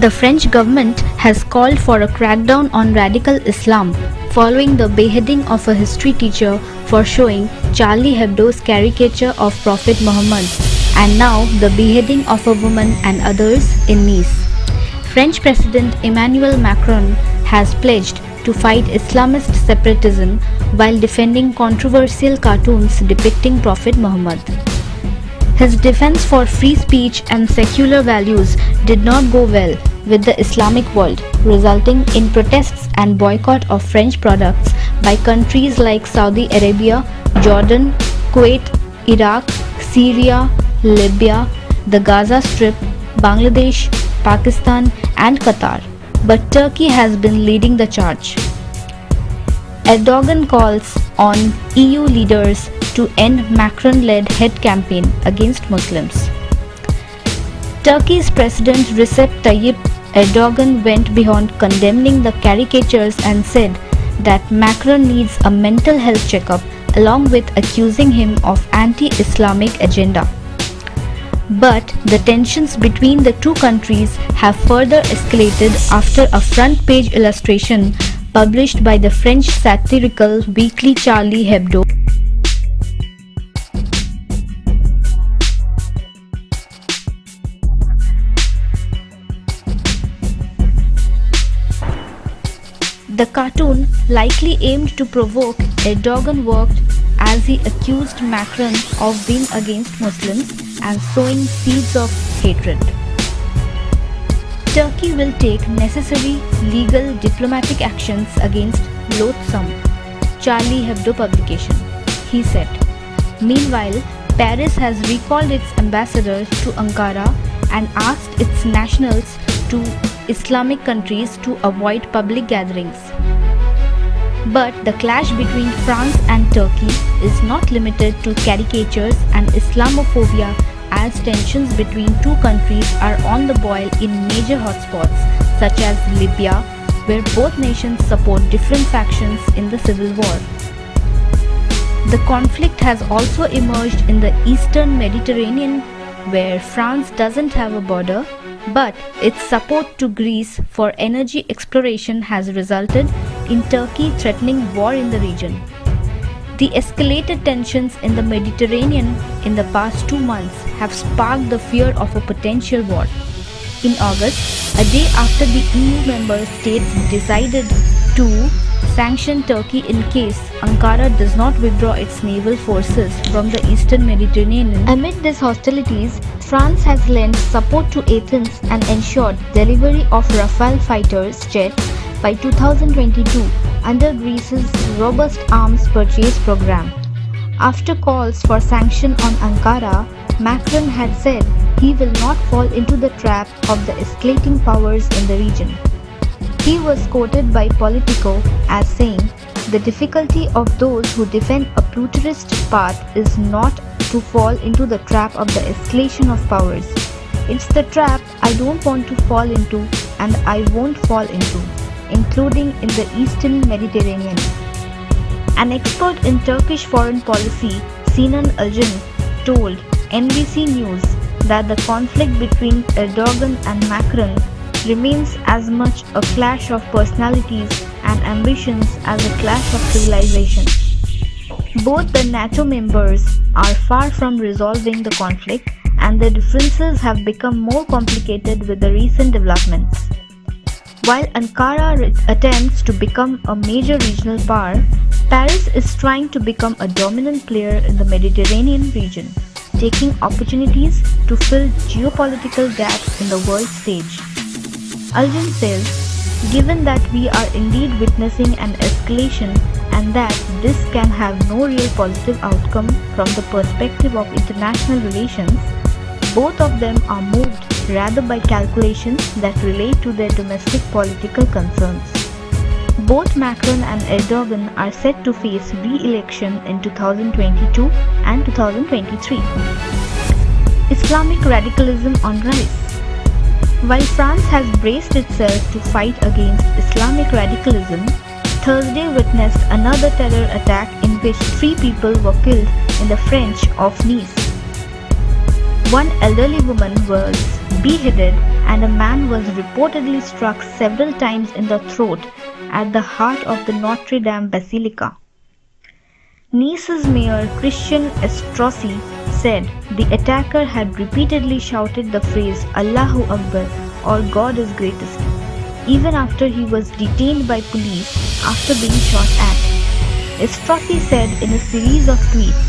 The French government has called for a crackdown on radical Islam following the beheading of a history teacher for showing Charlie Hebdo's caricature of Prophet Muhammad, and now the beheading of a woman and others in Nice. French President Emmanuel Macron has pledged to fight Islamist separatism while defending controversial cartoons depicting Prophet Muhammad. His defense for free speech and secular values did not go well with the Islamic world, resulting in protests and boycott of French products by countries like Saudi Arabia, Jordan, Kuwait, Iraq, Syria, Libya, the Gaza Strip, Bangladesh, Pakistan, and Qatar. But Turkey has been leading the charge. Erdogan calls on EU leaders to end Macron-led hate campaign against Muslims. Turkey's President Recep Tayyip Erdogan went beyond condemning the caricatures and said that Macron needs a mental health checkup, along with accusing him of anti-Islamic agenda. But the tensions between the two countries have further escalated after a front-page illustration published by the French satirical weekly Charlie Hebdo. The cartoon, likely aimed to provoke, Erdogan worked as he accused Macron of being against Muslims and sowing seeds of hatred. Turkey will take necessary legal diplomatic actions against loathsome Charlie Hebdo publication, he said. Meanwhile, Paris has recalled its ambassador to Ankara and asked its nationals to Islamic countries to avoid public gatherings. But the clash between France and Turkey is not limited to caricatures and Islamophobia, as tensions between two countries are on the boil in major hotspots such as Libya, where both nations support different factions in the civil war. The conflict has also emerged in the eastern Mediterranean, where France doesn't have a border, but its support to Greece for energy exploration has resulted in Turkey threatening war in the region. The escalated tensions in the Mediterranean in the past 2 months have sparked the fear of a potential war. In August, a day after the EU member states decided to sanction Turkey in case Ankara does not withdraw its naval forces from the eastern Mediterranean. Amid these hostilities, France has lent support to Athens and ensured delivery of Rafale fighters jets by 2022 under Greece's robust arms purchase program. After calls for sanction on Ankara, Macron had said he will not fall into the trap of the escalating powers in the region. He was quoted by Politico as saying, "The difficulty of those who defend a futurist path is not to fall into the trap of the escalation of powers. It's the trap I don't want to fall into and I won't fall into, including in the Eastern Mediterranean." An expert in Turkish foreign policy, Sinan Alcan, told NBC News that the conflict between Erdogan and Macron remains as much a clash of personalities and ambitions as a clash of civilizations. Both the NATO members are far from resolving the conflict, and the differences have become more complicated with the recent developments. While Ankara attempts to become a major regional power, Paris is trying to become a dominant player in the Mediterranean region, taking opportunities to fill geopolitical gaps in the world stage. Alcan says, "Given that we are indeed witnessing an escalation and that this can have no real positive outcome from the perspective of international relations, both of them are moved rather by calculations that relate to their domestic political concerns." Both Macron and Erdogan are set to face re-election in 2022 and 2023. Islamic radicalism on rise. While France has braced itself to fight against Islamic radicalism, Thursday witnessed another terror attack in which 3 people were killed in the French of Nice. One elderly woman was beheaded and a man was reportedly struck several times in the throat at the heart of the Notre Dame Basilica. Nice's mayor Christian Estrosi said the attacker had repeatedly shouted the phrase Allahu Akbar or God is greatest, even after he was detained by police after being shot at. Estrosi said in a series of tweets,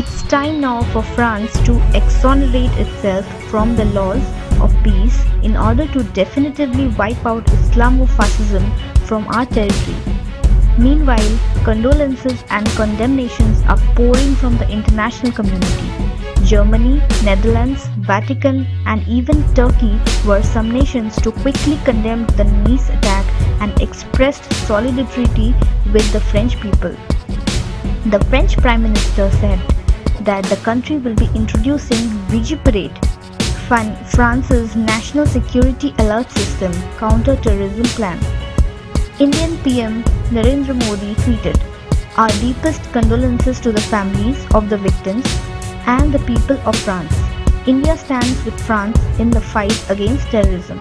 "It's time now for France to exonerate itself from the laws of peace in order to definitively wipe out Islamofascism from our territory." Meanwhile, condolences and condemnations are pouring from the international community. Germany, Netherlands, Vatican, and even Turkey were some nations to quickly condemn the Nice attack and expressed solidarity with the French people. The French Prime Minister said that the country will be introducing Vigiparate, France's national security alert system counter-terrorism plan. Indian PM Narendra Modi tweeted, "Our deepest condolences to the families of the victims and the people of France. India stands with France in the fight against terrorism."